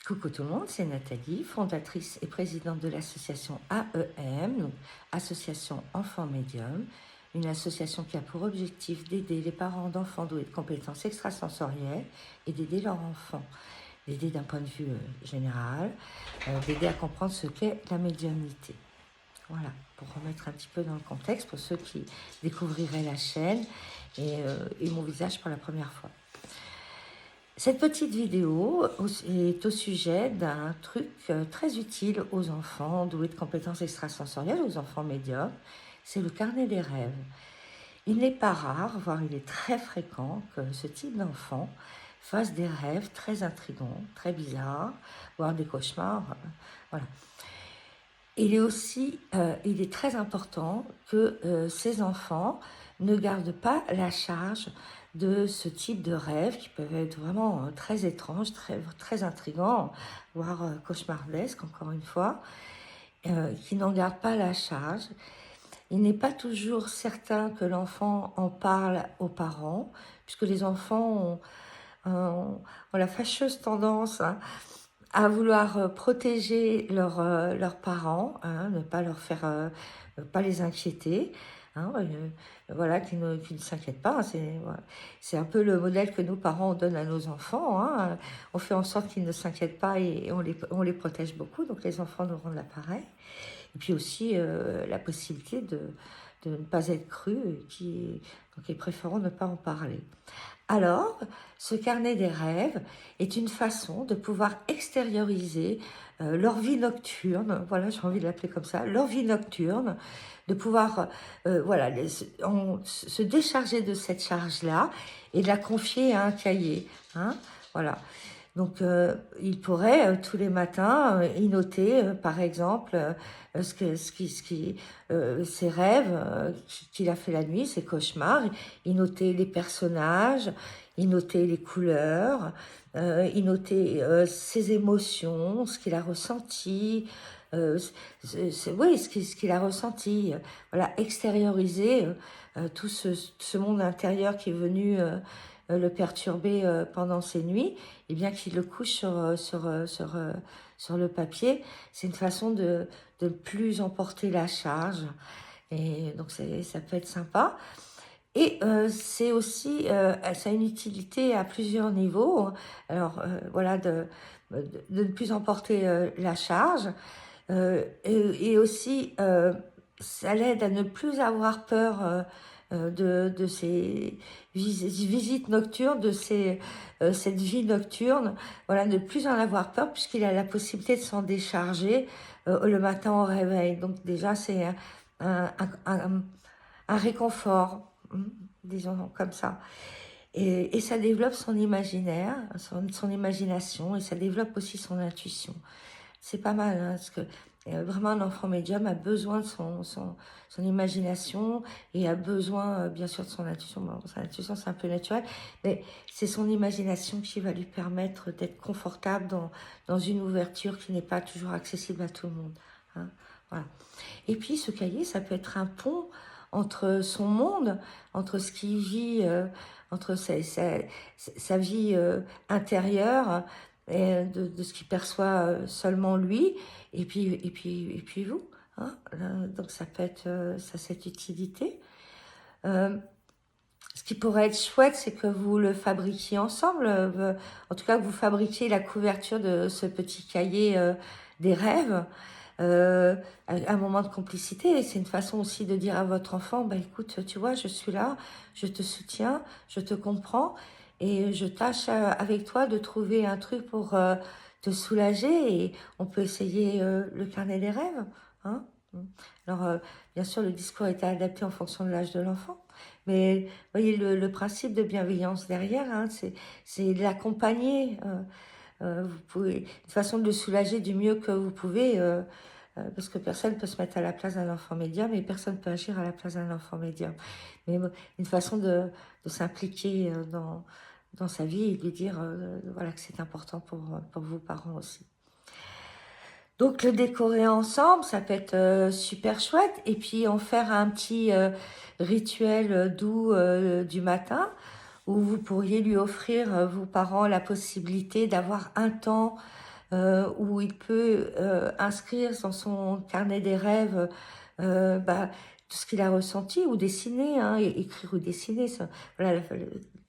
Coucou tout le monde, c'est Nathalie, fondatrice et présidente de l'association AEM, donc Association Enfants Médium, une association qui a pour objectif d'aider les parents d'enfants doués de compétences extrasensorielles et d'aider leurs enfants, d'aider d'un point de vue général, d'aider à comprendre ce qu'est la médiumnité. Voilà, pour remettre un petit peu dans le contexte pour ceux qui découvriraient la chaîne et mon visage pour la première fois. Cette petite vidéo est au sujet d'un truc très utile aux enfants doués de compétences extrasensorielles, aux enfants médiums, c'est le carnet des rêves. Il n'est pas rare, voire il est très fréquent que ce type d'enfant fasse des rêves très intrigants, très bizarres, voire des cauchemars. Voilà. Il est très important que ces enfants ne gardent pas la charge de ce type de rêves qui peuvent être vraiment très étranges, très intrigants, voire cauchemardesques, encore une fois, qui n'en gardent pas la charge. Il n'est pas toujours certain que l'enfant en parle aux parents, puisque les enfants ont la fâcheuse tendance à vouloir protéger leurs parents, hein, ne pas leur faire, pas les inquiéter, hein, voilà, qu'ils ne s'inquiètent pas. C'est un peu le modèle que nos parents on donne à nos enfants. Hein. On fait en sorte qu'ils ne s'inquiètent pas et on les protège beaucoup. Donc les enfants nous rendent l'appareil. Et puis aussi la possibilité de ne pas être cru, donc ils préfèrent ne pas en parler. Alors, ce carnet des rêves est une façon de pouvoir extérioriser leur vie nocturne, voilà, j'ai envie de l'appeler comme ça, leur vie nocturne, de pouvoir voilà, se décharger de cette charge-là et de la confier à un cahier. Hein, voilà. Donc, il pourrait tous les matins y noter, par exemple, ses rêves qu'il a fait la nuit, ses cauchemars. Il notait les personnages, il notait les couleurs, il notait ses émotions, ce qu'il a ressenti. Oui, ce qu'il a ressenti. Voilà, extérioriser tout ce monde intérieur qui est venu le perturber pendant ses nuits, et bien qu'il le couche sur le papier, c'est une façon de ne plus emporter la charge. Et donc ça peut être sympa. Et c'est aussi, ça a une utilité à plusieurs niveaux. Alors voilà, de ne plus emporter la charge. Et aussi, ça l'aide à ne plus avoir peur de ces visites nocturnes, cette vie nocturne. Voilà, ne plus en avoir peur puisqu'il a la possibilité de s'en décharger le matin au réveil. Donc déjà, c'est un, un réconfort, disons comme ça. Et ça développe son imaginaire, son imagination, et ça développe aussi son intuition. C'est pas mal, hein, parce que vraiment un enfant médium a besoin de son imagination et a besoin bien sûr de son intuition. Bon, son intuition c'est un peu naturel, mais c'est son imagination qui va lui permettre d'être confortable dans une ouverture qui n'est pas toujours accessible à tout le monde. Hein, voilà. Et puis ce cahier, ça peut être un pont entre son monde, entre ce qu'il vit, entre sa vie intérieure, et de ce qu'il perçoit seulement lui, et puis vous. Hein. Donc ça peut être cette utilité. Ce qui pourrait être chouette, c'est que vous le fabriquiez ensemble. En tout cas, que vous fabriquiez la couverture de ce petit cahier des rêves. Un moment de complicité. Et c'est une façon aussi de dire à votre enfant, bah écoute, tu vois, je suis là, je te soutiens, je te comprends, et je tâche avec toi de trouver un truc pour te soulager, et on peut essayer le carnet des rêves. Hein. Alors, bien sûr, le discours est adapté en fonction de l'âge de l'enfant, mais voyez le principe de bienveillance derrière, hein, c'est de l'accompagner. Vous pouvez, une façon de le soulager du mieux que vous pouvez, parce que personne ne peut se mettre à la place d'un enfant médium et personne ne peut agir à la place d'un enfant médium. Mais une façon de s'impliquer dans sa vie et de lui dire voilà, que c'est important pour vos parents aussi. Donc le décorer ensemble, ça peut être super chouette. Et puis en faire un petit rituel doux du matin, où vous pourriez lui offrir, vos parents, la possibilité d'avoir un temps où il peut inscrire dans son carnet des rêves tout ce qu'il a ressenti, ou dessiner, hein, écrire ou dessiner, voilà,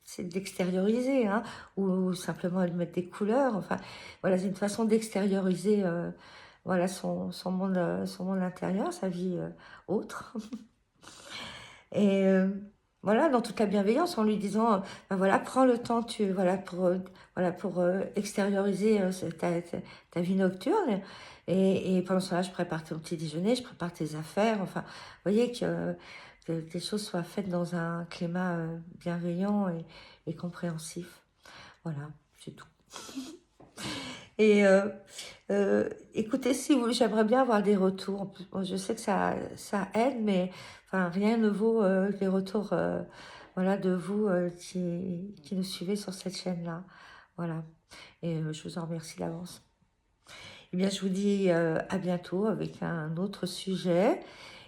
c'est d'extérioriser, hein, ou simplement de mettre des couleurs, enfin, voilà, c'est une façon d'extérioriser voilà, son monde intérieur, sa vie autre. Et voilà, dans toute la bienveillance, en lui disant, ben voilà, prends le temps voilà, pour extérioriser ta vie nocturne. Et pendant ce temps-là, je prépare ton petit déjeuner, je prépare tes affaires. Enfin, vous voyez que les choses soient faites dans un climat bienveillant et compréhensif. Voilà, c'est tout. Et écoutez, si vous, j'aimerais bien avoir des retours. Bon, je sais que ça aide, mais enfin, rien ne vaut les retours voilà, de vous qui nous suivez sur cette chaîne-là. Voilà. Et je vous en remercie d'avance. Eh bien, je vous dis à bientôt avec un autre sujet.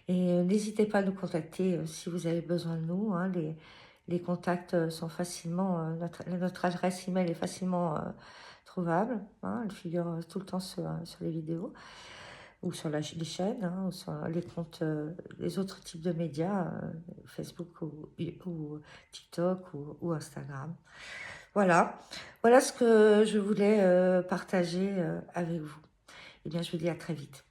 Et n'hésitez pas à nous contacter si vous avez besoin de nous. Hein. Les contacts sont facilement, notre adresse email est facilement trouvable. Hein. Elle figure tout le temps sur les vidéos ou sur les chaînes, hein, ou sur les comptes, les autres types de médias, Facebook ou TikTok ou Instagram. Voilà, voilà ce que je voulais partager avec vous. Eh bien, je vous dis à très vite.